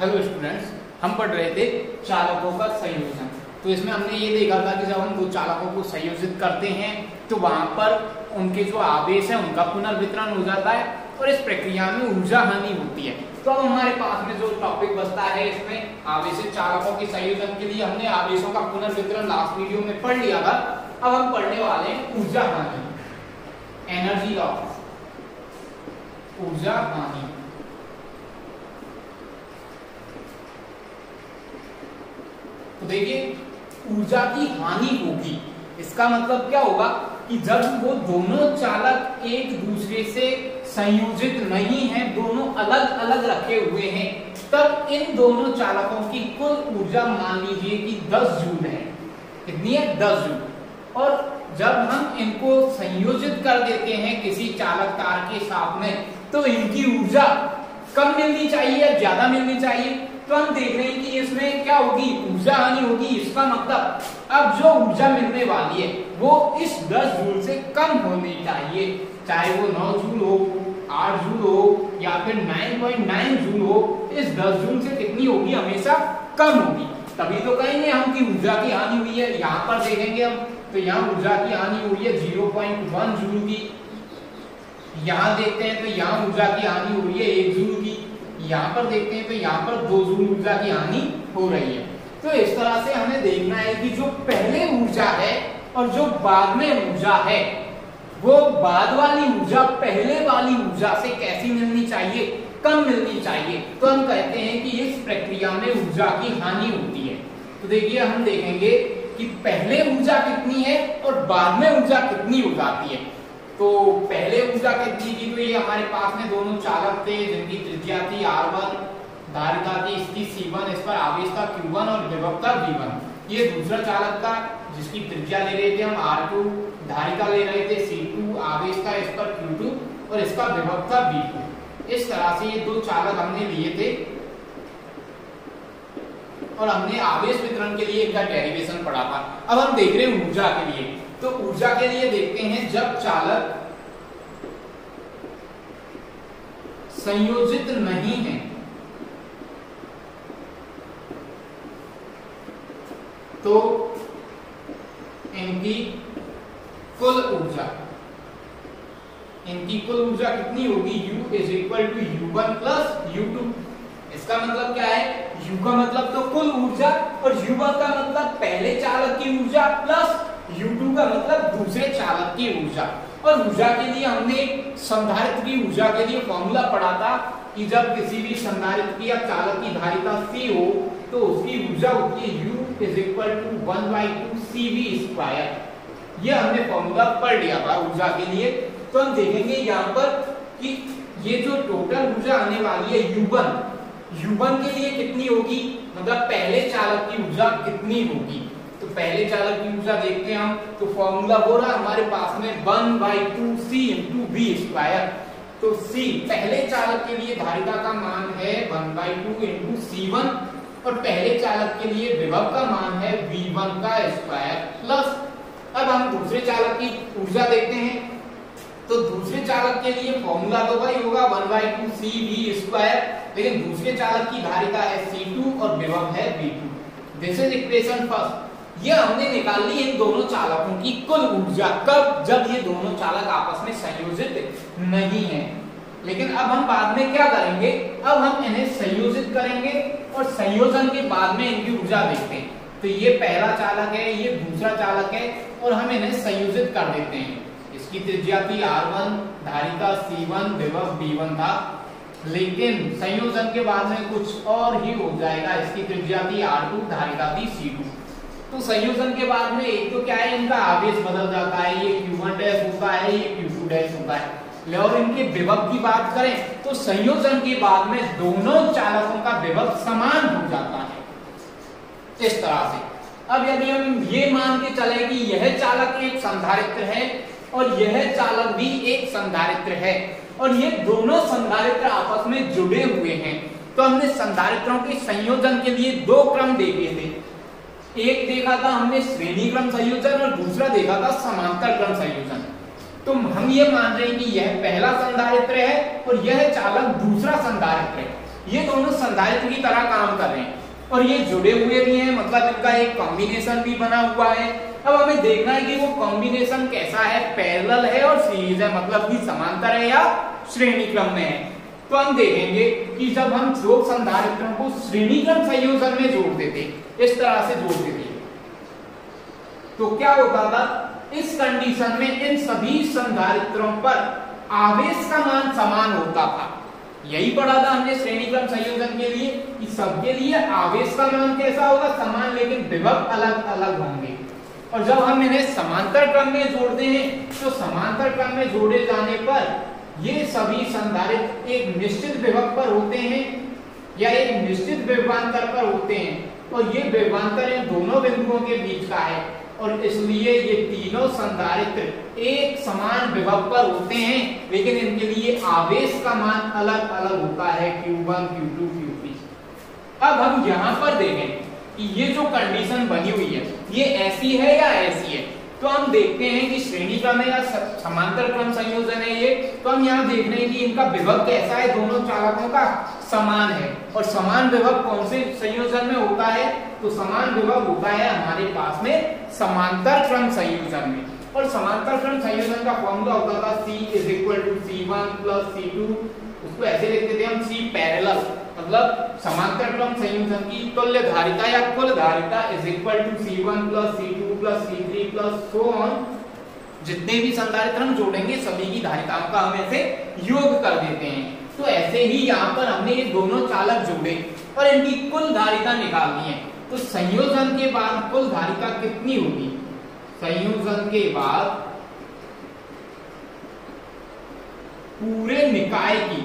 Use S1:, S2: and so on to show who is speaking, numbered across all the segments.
S1: Hello students, हम पढ़ रहे थे चालकों का संयोजन। तो इसमें हमने ये देखा था कि जब हम दो चालकों को संयोजित करते हैं तो वहां पर उनके जो आवेश है उनका पुनर्वितरण हो जाता है और इस प्रक्रिया में ऊर्जा हानि होती है। तो अब हमारे पास में जो टॉपिक बचता है इसमें आवेशित चालकों के संयोजन के लिए हमने आवेशों का पुनर्वितरण लास्ट वीडियो में पढ़ लिया था। अब हम पढ़ने वाले हैं ऊर्जा हानि, एनर्जी लॉस, ऊर्जा हानि। तो देखिए, ऊर्जा की हानि होगी, इसका मतलब क्या होगा कि जब वो दोनों चालक एक दूसरे से संयोजित नहीं हैं, दोनों अलग अलग रखे हुए हैं, तब इन दोनों चालकों की कुल ऊर्जा मान लीजिए कि 10 जूल है। कितनी है? 10 जूल। और जब हम इनको संयोजित कर देते हैं किसी चालक तार के साथ में, तो इनकी ऊर्जा कम मिलनी चाहिए या ज्यादा मिलनी चाहिए? तो हम देख रहे हैं कि इसमें क्या होगी, ऊर्जा हानि होगी। इसका मतलब अब जो ऊर्जा मिलने वाली है वो इस 10 जूल से कम होनी चाहिए, चाहे वो 9 जूल हो, 8 जूल हो या फिर 9.9 जूल हो। इस 10 जूल से कितनी होगी? हमेशा कम होगी। तभी तो कहेंगे हम कि ऊर्जा की हानि हुई है। यहाँ पर देखेंगे हम तो यहाँ ऊर्जा की हानि हुई है 0.1 जूल की। यहाँ देखते हैं तो यहाँ ऊर्जा की हानि हुई है 1 जूल की। यहाँ पर देखते हैं तो यहाँ पर 2 जूल ऊर्जा की हानि हो रही है। तो इस तरह से हमें देखना है कि जो पहले ऊर्जा है और जो बाद में ऊर्जा है, वो बाद वाली ऊर्जा पहले वाली ऊर्जा से कैसी मिलनी चाहिए? कम मिलनी चाहिए। तो हम कहते हैं कि इस प्रक्रिया में ऊर्जा की हानि होती है। तो देखिए, हम देखेंगे कि पहले ऊर्जा कितनी है और बाद में ऊर्जा कितनी हो जाती है। तो पहले ऊर्जा कितनी थी? तो ये हमारे पास में दोनों चालक थे जिनकी त्रिज्या थी R1, धारिता थी इसकी C1, इस पर आवेश था Q1 और विभव था V1। ये दूसरा चालक था जिसकी त्रिज्या ले रहे थे हम R2, धारिता ले रहे थे C2, आवेश था इस पर Q2 और इसका विभव था V2। इस तरह से ये दो चालक हमने लिए थे और हमने आवेश वितरण के लिए इनका डेरिवेशन पढ़ा था। अब हम देख रहे हैं ऊर्जा के लिए। तो ऊर्जा के लिए देखते हैं, जब चालक संयोजित नहीं है तो इनकी कुल ऊर्जा कितनी होगी? U is equal to U1 plus U2। इसका मतलब क्या है? U का मतलब तो कुल ऊर्जा और U1 का मतलब पहले चालक की ऊर्जा प्लस U2 का मतलब दूसरे चालक की ऊर्जा। और ऊर्जा के लिए हमने संधारित्र की ऊर्जा के लिए फॉर्मूला पढ़ा था कि जब किसी भी संधारित्र की या चालक की धारिता C हो तो उसकी ऊर्जा होती है U is equal to 1/2 CV²। यह हमने फॉर्मूला पढ़ लिया था ऊर्जा के लिए। तो हम देखेंगे यहाँ पर कि ये जो टोटल ऊर्जा आने वाली है U1 के लिए कितनी होगी, मतलब पहले चालक की ऊर्जा कितनी होगी? तो पहले चालक की ऊर्जा देखते हैं हम, तो फॉर्मूला हो रहा हमारे पास में 1/2 C × V²। तो C पहले चालक के लिए धारिता का मान है 1/2 × C1 और पहले चालक के लिए विभव का मान है V1 का स्क्वायर प्लस। अब हम दूसरे चालक की ऊर्जा देखते हैं, तो दूसरे चालक के लिए फॉर्मूला तो वही होगा 1/2 CV², लेकिन दूसरे चालक की धारिता है C2 और विभव है V2। This is equation first. ये हमने निकाल ली इन दोनों चालकों की कुल ऊर्जा। कब? जब ये दोनों चालक आपस में संयोजित नहीं है। लेकिन अब हम बाद में क्या करेंगे? अब हम इन्हें संयोजित करेंगे और संयोजन के बाद में इनकी ऊर्जा देखते हैं। तो ये पहला चालक है, ये दूसरा चालक है और हम इन्हें संयोजित कर देते हैं। इसकी त्रिज्या थी R1, धारिता C1, विभव V1 था। लेकिन संयोजन के बाद में कुछ और ही हो जाएगा। इसकी त्रिज्या थी R2, धारिता थी C2। तो संयोजन के बाद में एक तो क्या है, इनका आवेश बदल जाता है, ये Q1' होता है, ये Q2' होता है। और इनके विभव की बात करें तो संयोजन के बाद में दोनों चालकों का विभव समान हो जाता है इस तरह से। अब यदि हम ये मान के चले कि यह चालक एक संधारित्र है और यह चालक भी एक संधारित्र है और ये दोनों संधारित्र आपस में जुड़े हुए हैं, तो हमने संधारित्रों के संयोजन के लिए दो क्रम देखे थे। एक देखा था हमने श्रेणी क्रम संयोजन और दूसरा देखा था समांतर क्रम संयोजन। तो हम ये मान रहे हैं कि यह पहला संधारित्र है और यह चालक दूसरा संधारित्र है। ये दोनों संधारित्र की तरह काम कर रहे हैं और ये जुड़े हुए भी हैं, मतलब इनका एक कॉम्बिनेशन भी बना हुआ है। अब हमें देखना है कि वो कॉम्बिनेशन कैसा है, पैरेलल है और सीरीज है, मतलब कि समांतर है या श्रेणी क्रम में है। तो हम देखेंगे कि जब हम दो संधारित्रों को श्रेणी क्रम संयोजन में जोड़ देते, इस तरह से जोड़ देते, तो क्या होता था, इस कंडीशन में इन सभी संधारित्रों पर आवेश का मान समान होता था। यही पढ़ा था हमने श्रेणी क्रम संयोजन के लिए कि सबके लिए आवेश का मान कैसा होगा, समान, लेकिन विभव अलग अलग होंगे। और जब हम इन्हें समांतर क्रम में जोड़ते हैं तो समांतर क्रम में जोड़े जाने पर ये सभी संधारित्र एक निश्चित विभव पर होते हैं या एक निश्चित विभवांतर पर होते हैं, और ये विभवांतर इन दोनों बिंदुओं के बीच का है, और इसलिए ये तीनों संधारित्र एक समान विभव पर होते हैं, लेकिन इनके लिए आवेश का मान अलग अलग होता है, Q1, Q2, Q3। अब हम यहाँ पर देखें कि ये जो कंडीशन बनी हुई है ये ऐसी है या ऐसी है, तो हम देखते हैं कि श्रेणी क्रम है या समांतर क्रम संयोजन है ये। तो हम यहाँ देख रहे हैं कि इनका विभव कैसा है, दोनों चालकों का समान है, और समान विभव कौन से संयोजन में होता है, तो समान विभव होता है हमारे पास में समांतर क्रम संयोजन में। और समांतर क्रम संयोजन का फॉर्मूला होता था C = C1 + C2, उसको ऐसे लिखते थे हम C पैरेलल, मतलब समांतर क्रम संयोजन की तुल्य धारिता या कुल धारिता = C1 + C2 + C3 + so on। जितने भी संधारित्र हम जोड़ेंगे सभी की धारिताओं का हम ऐसे योग कर देते हैं। तो ऐसे ही यहाँ पर हमने ये दोनों चालक जोड़े और इनकी कुल धारिता निकालनी है। तो संयोजन के बाद कुल धारिता कितनी होगी, संयोजन के बाद पूरे निकाय की,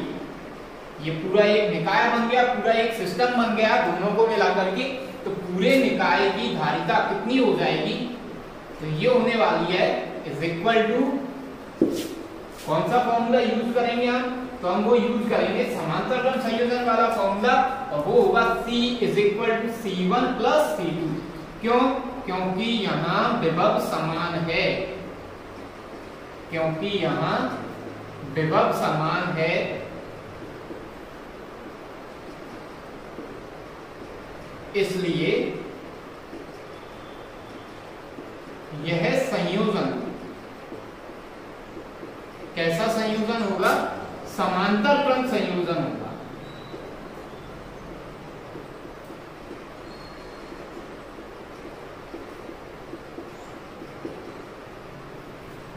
S1: ये पूरा एक निकाय बन गया, पूरा एक सिस्टम बन गया दोनों को मिलाकर के, तो पूरे निकाय की धारिता कितनी हो जाएगी, तो ये होने वाली है = कौन सा फॉर्मूला यूज करेंगे हम, तो हम वो यूज करेंगे समांतर क्रम संयोजन वाला फॉर्मूला, और वो होगा C = C1 + C2। क्यों, क्योंकि यहाँ विभव समान है, क्योंकि यहाँ विभव समान है, इसलिए यह संयोजन कैसा संयोजन होगा, समांतर क्रम संयोजन होगा।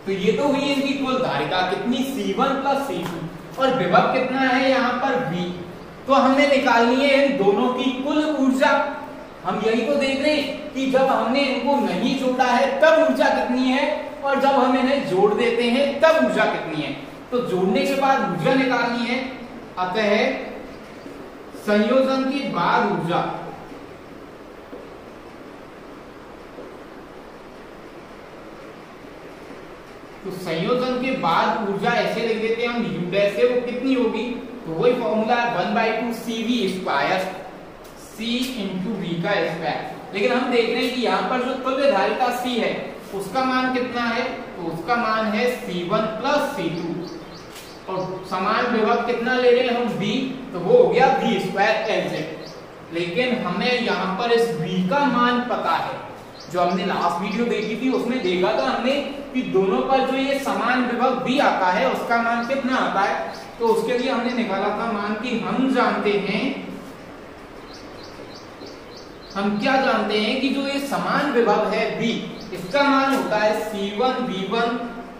S1: तो ये तो हुई इनकी कुल धारिता कितनी, C1 + C2, और विभव कितना है यहाँ पर V। तो हमने निकालनी है इन दोनों की कुल ऊर्जा। हम यही तो देख रहे हैं कि जब हमने इनको नहीं जोड़ा है तब ऊर्जा कितनी है, और जब हम इन्हें जोड़ देते हैं तब ऊर्जा कितनी है। तो जोड़ने के बाद ऊर्जा निकालनी है, अतः संयोजन के बाद ऊर्जा, तो संयोजन के बाद ऊर्जा ऐसे लिख देते हैं हम U' से, वो कितनी होगी, तो वही फॉर्मूला 1/2 CV², C × V²। लेकिन हम देख रहे हैं कि यहाँ पर जो तुल्य धारिता C है उसका मान कितना है, तो उसका मान है C1 + C2, और समान विभव कितना ले रहे हैं हम V, तो वो हो गया V²LZ। लेकिन हमें यहाँ पर इस V का मान पता है, जो हमने लास्ट वीडियो देखी थी उसमें देखा था हमने कि दोनों पर जो ये समान विभव V आता है उसका मान कितना आता है, तो उसके लिए हमने निकाला था मान कि हम जानते हैं, हम क्या जानते हैं कि जो ये समान विभव है V, इसका मान होता है C1V1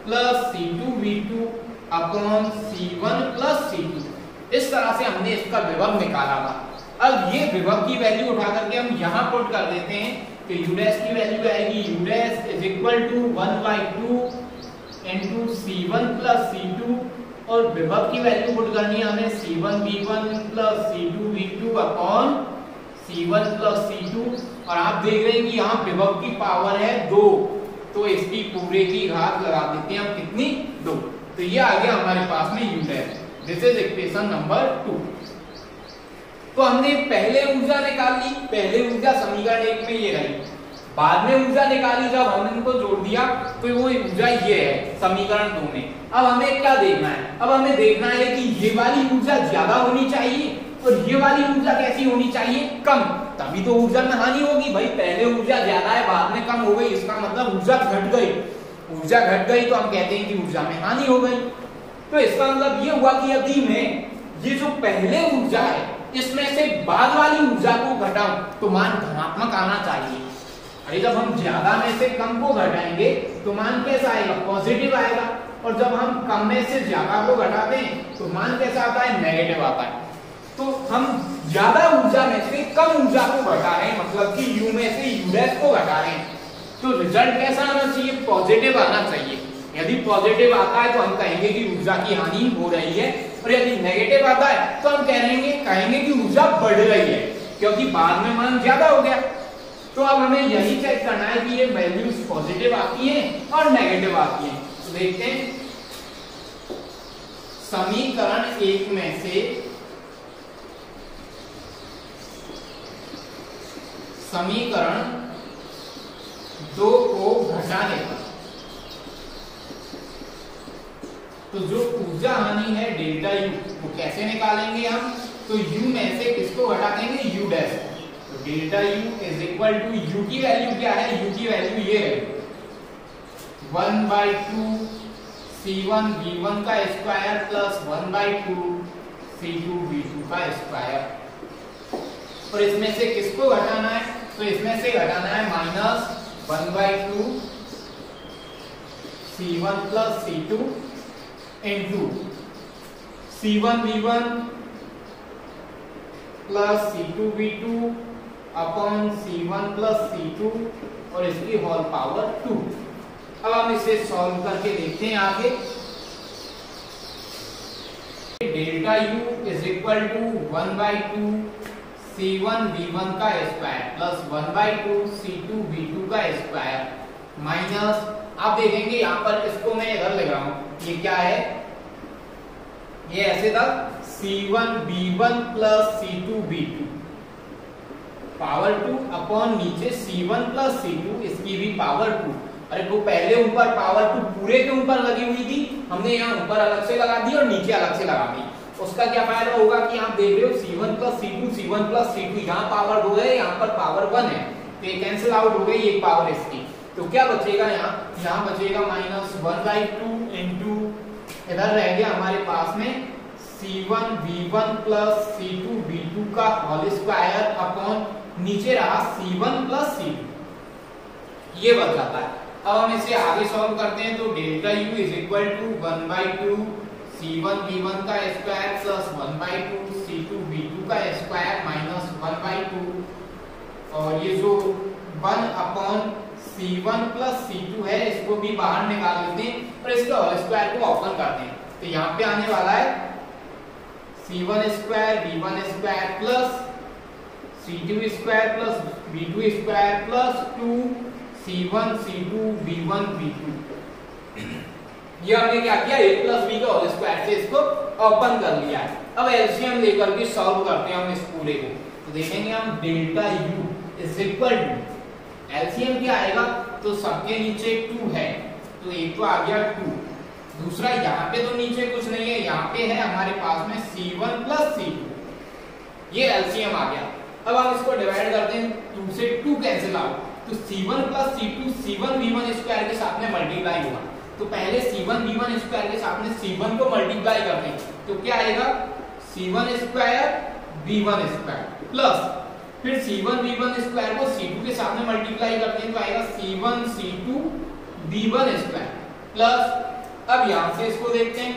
S1: + C2V2 / C1 + C2। इस तरह से हमने इसका विभव निकाला था। अब ये विभव की वैल्यू उठा करके हम यहाँ पुट कर देते हैं, तो U' की वैल्यू आएगी U' = 1/2 × C1 + C2, और विभव की वैल्यू पुट करनी है हमें C1V1 + C2V2 / C1 + C2। और आप देख रहे हैं कि यहाँ विभव की पावर है 2, तो इसकी पूरे की घात लगा देते हैं हम कितनी, 2। तो ये आ गया हमारे पास में U'। This is equation number 2। तो हमने पहले ऊर्जा निकाल ली, पहले ऊर्जा समीकरण 1 में ये रही। बाद में ऊर्जा निकाली जब हमने इनको जोड़ दिया तो वो ऊर्जा ये है समीकरण 2 में। अब हमें क्या देखना है, अब हमें देखना है कि ये वाली ऊर्जा ज्यादा होनी चाहिए और ये वाली ऊर्जा कैसी होनी चाहिए, कम, तभी तो ऊर्जा में हानि होगी। भाई पहले ऊर्जा ज्यादा है बाद में कम हो गई, इसका मतलब ऊर्जा घट गई। ऊर्जा घट गई तो हम कहते हैं कि ऊर्जा में हानि हो गई। तो इसका मतलब ये हुआ कि यदि मैं ये जो पहले ऊर्जा है इसमें से बाद वाली ऊर्जा को घटाऊं तो मान धनात्मक आना चाहिए। अरे जब हम ज्यादा में से कम को घटाएंगे तो मान कैसा आएगा, पॉजिटिव आएगा। और जब हम कम में से ज्यादा को घटाते हैं तो मान कैसा आता है, नेगेटिव आता है। तो हम ज्यादा ऊर्जा में से कम ऊर्जा को घटा रहे हैं, मतलब कि U में से U' को घटा रहे हैं। तो रिजल्ट कैसा आना चाहिए, पॉजिटिव आना चाहिए। यदि पॉजिटिव आता है तो हम कहेंगे कि ऊर्जा की हानि हो रही है, और यदि नेगेटिव आता है तो हम कहेंगे कि ऊर्जा बढ़ रही है, क्योंकि बाद में मान ज्यादा हो गया। तो अब हमें यही चेक करना है कि ये वैल्यूज पॉजिटिव आती हैं और नेगेटिव आती हैं। तो देखते हैं समीकरण 1 में से समीकरण 2 को घटाने पर तो जो ऊर्जा हानि है डेल्टा U वो कैसे निकालेंगे हम, तो U में से किसको घटा देंगे, U डैश। तो delta U is equal to U की वैल्यू क्या है, U की वैल्यू ये है 1/2 C1 V1 का स्क्वायर प्लस 1/2 C2 V2 का स्क्वायर। और इसमें से किसको घटाना है, तो इसमें से घटाना है -1/2 C1 plus C2 into C1 V1 plus C2 V2 upon C1 plus C2 और इसकी होल पावर 2। अब हम इसे सॉल्व करके देखते हैं आगे। Delta U is equal to 1/2 C1 V1 का स्क्वायर प्लस 1/2 C2 V2 का स्क्वायर माइनस, आप देखेंगे यहाँ पर इसको मैं इधर लिख रहा हूं, ये क्या है, ये ऐसे था C1 V1 plus C2 V2 power 2 upon नीचे C1 प्लस C2 इसकी भी पावर 2। अरे वो पहले ऊपर पावर 2 पूरे के ऊपर लगी हुई थी, हमने यहाँ ऊपर अलग से लगा दी और नीचे अलग से लगा दी। उसका क्या फायदा होगा कि आप देख रहे हो C1 प्लस C2 यहाँ पावर 2 है, यहाँ पर पावर 1 है, तो ये कैंसिल आउट हो गई एक पावर इसकी। तो क्या बचेगा, यहाँ बचेगा -1/2 इंटू इधर रह गया हमारे पास में C1 V1 plus C2 V2 का होल स्क्वायर अपॉन नीचे रहा C1 प्लस C2, ये बच जाता है। अब हम इसे आगे सॉल्व करते हैं तो delta U is equal to 1/2 C1 V1 का स्क्वायर प्लस 1/2 C2 V2 का स्क्वायर माइनस 1/2 और ये जो 1 अपॉन C1 प्लस C2 है इसको भी बाहर निकाल लेते हैं और इसके होल स्क्वायर को ओपन करते हैं। तो यहाँ पे आने वाला है C1 square V1 square plus C2 square plus V2 square plus 2 C1 C2 V1 V2। ये हमने क्या किया, a प्लस b का होल स्क्वायर से इसको ओपन कर लिया है। अब एलसीएम लेकर के सॉल्व करते हैं हम इस पूरे को। तो देखेंगे हम delta U is equal to, LCM क्या आएगा, तो सबके नीचे 2 है तो एक तो आ गया 2, दूसरा यहाँ पे तो नीचे कुछ नहीं है, यहाँ पे है हमारे पास में C1 प्लस C2, ये एलसीएम आ गया। अब हम इसको डिवाइड करते हैं, 2 से 2 कैंसिल आउट, तो C1 plus C2 C1 V1 square के साथ में मल्टीप्लाई होगा। तो पहले C1 V1 स्क्वायर के साथ में C1 को मल्टीप्लाई करते हैं तो क्या आएगा, C1 square V1 square plus फिर C1 V1 स्क्वायर को C2 के साथ में मल्टीप्लाई करते हैं तो आएगा C1 C2 V1 square plus, अब यहां से इसको देखते हैं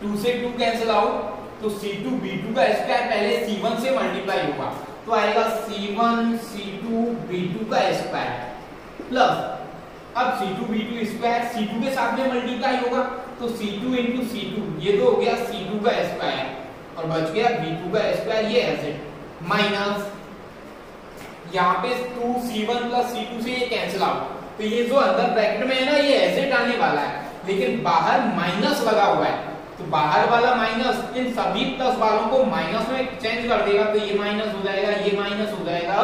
S1: 2 से 2 कैंसिल आउट, तो C2 V2 का स्क्वायर पहले C1 से मल्टीप्लाई होगा तो आएगा C1 C2 V2 का स्क्वायर प्लस, अब C2 V2 स्क्वायर C2 के साथ में मल्टीप्लाई होगा तो C2 इंटू C2, ये तो हो गया C2 का स्क्वायर और बच गया V2 का स्क्वायर, ये ऐसे माइनस यहाँ पे 2 C1 प्लस C2 से ये कैंसिल आउट, तो ये जो अंदर ब्रैकेट में है ना ये ऐसे आने वाला है, लेकिन बाहर माइनस लगा हुआ है तो बाहर वाला माइनस इन सभी प्लस वालों को माइनस में चेंज कर देगा तो ये माइनस हो जाएगा, ये माइनस हो जाएगा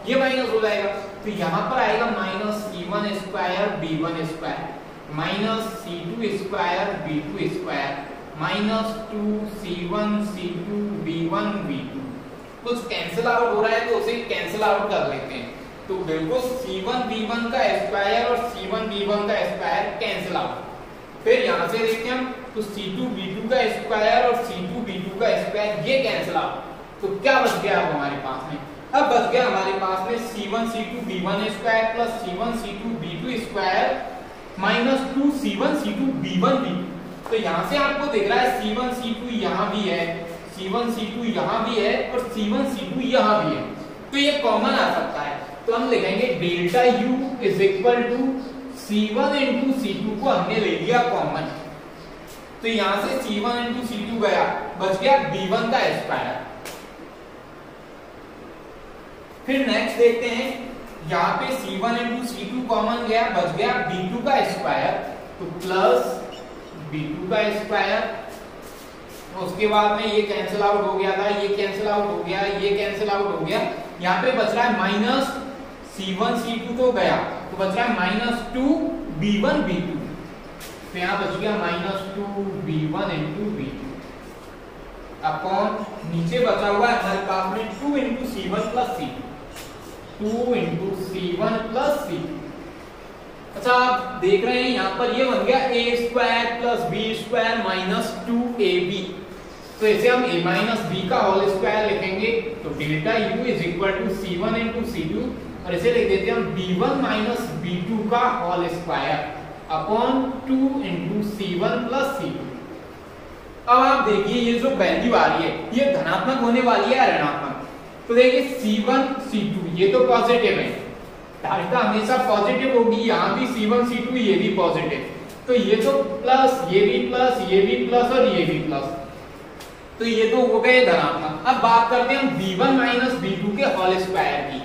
S1: ये माइनस हो जाएगा, तो यहाँ पर आएगा minus C1 square B1 square minus C2 square B2 square minus 2C1 C2 B1 B2। कुछ कैंसिल आउट हो रहा है तो उसे कैंसिल आउट कर लेते हैं। तो बिल्कुल C1 B1 का स्क्वायर और C1 B1 का स्क्वायर कैंसिल आउट। फिर यहाँ से देखते हैं हम, तो C2 B2 का स्क्वायर और C2 B2 का स्क्वायर ये कैंसिल आउट। तो क्या बच गया अब हमारे पास में? अब बच गया हमारे पास में C1 C2 B1 square plus C1 C2 B2 square minus 2C1 C2 B1 B2। तो यहाँ से आपको दिख रहा है C1 C2 यहाँ भी है, C1 C2 यहाँ भी है और C1 C2 यहाँ भी है, तो ये कॉमन आ सकता है। तो हम लिखेंगे delta U is equal to C1 into C2 को हमने ले लिया कॉमन, तो यहाँ से C1 इंटू C2 गया, बच गया B1 का स्क्वायर। फिर नेक्स्ट देखते हैं, यहाँ पे C1 इंटू C2 कॉमन गया, बच गया B2 का स्क्वायर, तो प्लस B2 का स्क्वायर। उसके बाद में ये कैंसिल आउट हो गया था, ये कैंसिल आउट हो गया, ये कैंसिल आउट हो गया, यहाँ पे बच रहा है माइनस C1 C2 तो गया, तो बच रहा है माइनस 2 B1 B2। तो यहाँ बच गया minus 2 B1 into B2 upon नीचे बचा हुआ है हमारे पास में 2 into C1 plus C2, 2 into C1 plus C2। अच्छा आप देख रहे हैं यहाँ पर ये बन गया a square plus b square minus 2ab, तो इसे हम a माइनस b का होल स्क्वायर लिखेंगे, तो delta u is equal to C1 into C2 और इसे लिख देते हैं हम B1 माइनस B2 का whole square upon 2 into C1 plus C2। अब आप देखिए ये जो वैल्यू आ रही है ये धनात्मक होने वाली है या ऋणात्मक? तो देखिए C1 C2 ये तो पॉजिटिव है, धारिता हमेशा पॉजिटिव होगी, यहाँ भी C1 C2 ये भी पॉजिटिव, तो ये तो प्लस, ये भी प्लस, ये भी प्लस और ये भी प्लस, तो ये तो हो गए धनात्मक। अब बात करते हैं B1 माइनस B2 के होल स्क्वायर की।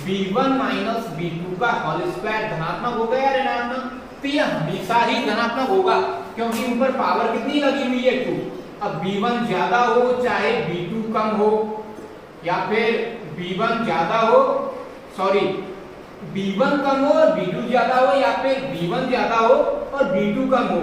S1: B1 माइनस B2 का होल स्क्वायर धनात्मक हो गया या ऋणात्मक? तो ये हमेशा ही धनात्मक होगा क्योंकि ऊपर पावर कितनी लगी हुई है 2। अब B1 ज्यादा हो चाहे B2 कम हो, या फिर B1 ज्यादा हो, सॉरी B1 कम हो और B2 ज्यादा हो, या फिर B1 ज्यादा हो और B2 कम हो,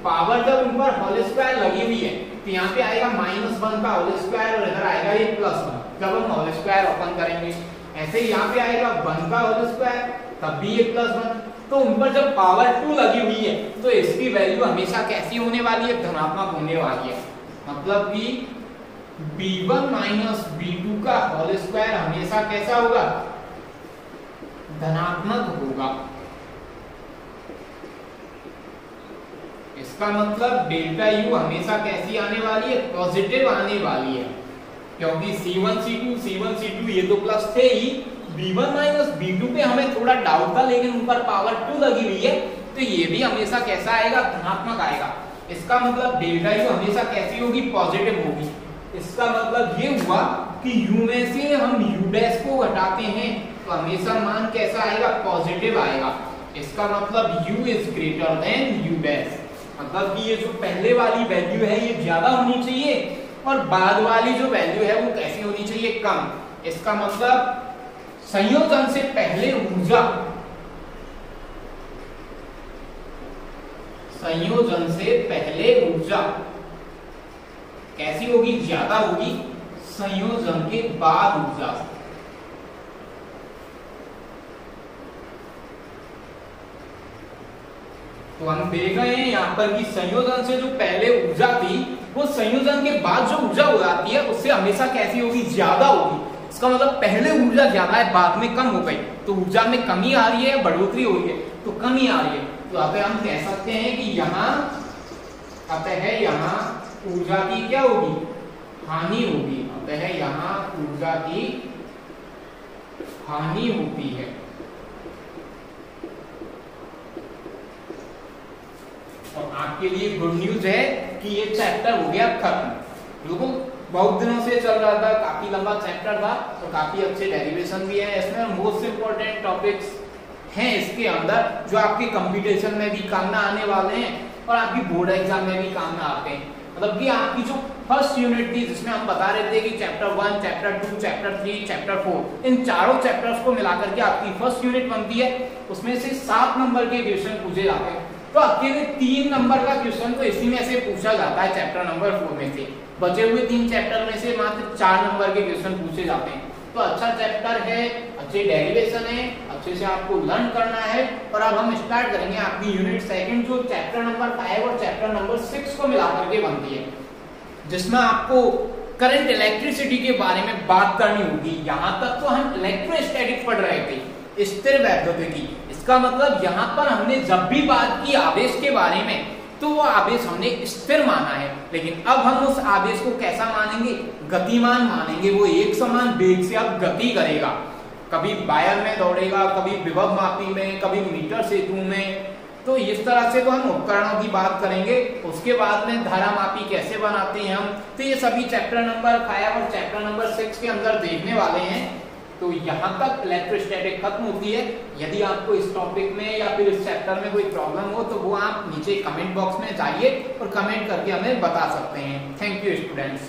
S1: पावर जब ऊपर होल स्क्वायर लगी हुई है तो यहाँ पे आएगा -1 का होल स्क्वायर और इधर आएगा ये +1 जब हम होल स्क्वायर ओपन करेंगे। ऐसे ही यहाँ पे आएगा 1 का होल स्क्वायर तब भी ये +1, तो ऊपर जब पावर 2 लगी हुई है तो इसकी वैल्यू हमेशा कैसी होने वाली है? धनात्मक होने वाली है। मतलब कि B1 माइनस B2 का होल स्क्वायर हमेशा कैसा होगा? धनात्मक होगा। इसका मतलब डेल्टा U हमेशा कैसी आने वाली है? पॉजिटिव आने वाली है, क्योंकि C1 C2 ये तो प्लस थे ही, B1 माइनस B2 पे हमें थोड़ा डाउट था लेकिन ऊपर पावर 2 लगी हुई है तो ये भी हमेशा कैसा आएगा? धनात्मक आएगा। इसका मतलब डेल्टा U हमेशा कैसी होगी? पॉजिटिव होगी। इसका मतलब ये हुआ कि U में से हम U डैश को घटाते हैं तो हमेशा मान कैसा आएगा? पॉजिटिव आएगा। इसका मतलब U is greater than U dash, मतलब कि ये जो पहले वाली वैल्यू है ये ज्यादा होनी चाहिए और बाद वाली जो वैल्यू है वो कैसी होनी चाहिए? कम। इसका मतलब संयोजन से पहले ऊर्जा, संयोजन से पहले ऊर्जा कैसी होगी? ज्यादा होगी, संयोजन के बाद ऊर्जा। तो हम देख रहे हैं यहाँ पर कि संयोजन से जो पहले ऊर्जा थी वो संयोजन के बाद जो ऊर्जा हो जाती है उससे हमेशा कैसी होगी? ज्यादा होगी। इसका मतलब पहले ऊर्जा ज्यादा है बाद में कम हो गई, तो ऊर्जा में कमी आ रही है बढ़ोतरी हो रही है, तो कमी आ रही है। तो अतः हम कह सकते हैं कि यहाँ ऊर्जा की क्या होगी? हानि होगी। अतः यहाँ ऊर्जा की हानि होती है। और आपके लिए गुड न्यूज है कि ये चैप्टर हो गया खत्म। बिल्कुल बहुत दिनों से चल रहा था, काफी लंबा चैप्टर था तो काफी अच्छे डेरिवेशन भी है इसमें, मोस्ट इंपोर्टेंट टॉपिक्स हैं इसके अंदर जो आपके कंपटीशन में भी काम में आने वाले हैं और आपकी बोर्ड एग्जाम में भी काम में आते हैं। मतलब कि आपकी जो फर्स्ट यूनिट थी जिसमें हम बता रहे थे कि चैप्टर 1, चैप्टर 2, चैप्टर 3, चैप्टर 4, इन चारों चैप्टर्स को मिलाकर के आपकी फर्स्ट यूनिट बनती है, उसमें से 7 नंबर के क्वेश्चन पूछे जाते हैं। तो अकेले 3 नंबर का क्वेश्चन तो इसी में से पूछा जाता है चैप्टर नंबर 4 में से, बचे हुए 3 चैप्टर में से मात्र 4 नंबर के क्वेश्चन पूछे जाते हैं। तो अच्छा चैप्टर है, अच्छे डेरिवेशन है, अच्छे से आपको लर्न करना है। और अब हम स्टार्ट करेंगे आपकी यूनिट सेकंड जो चैप्टर नंबर 5 और चैप्टर नंबर 6 को मिलाकर के बनती है, जिसमें आपको करंट इलेक्ट्रिसिटी के बारे में बात करनी होगी। यहाँ तक तो हम इलेक्ट्रोस्टैटिक पढ़ रहे थे, स्थिर वैद्युतिकी। इसका मतलब यहाँ पर हमने जब भी बात की आवेश के बारे में तो वो आवेश हमने स्थिर माना है, लेकिन अब हम उस आवेश को कैसा मानेंगे, गतिमान मानेंगे। वो एक समान वेग से अब गति करेगा, कभी वायर में दौड़ेगा, कभी विभव मापी में, कभी मीटर सेतु में। तो इस तरह से तो हम उपकरणों की बात करेंगे। उसके बाद में धारा मापी कैसे बनाते हैं हम, तो ये सभी चैप्टर नंबर 5 और चैप्टर नंबर 6 के अंदर देखने वाले हैं। तो यहाँ तक इलेक्ट्रोस्टैटिक खत्म होती है। यदि आपको इस टॉपिक में या फिर इस चैप्टर में कोई प्रॉब्लम हो तो वो आप नीचे कमेंट बॉक्स में जाइए और कमेंट करके हमें बता सकते हैं। Thank you students.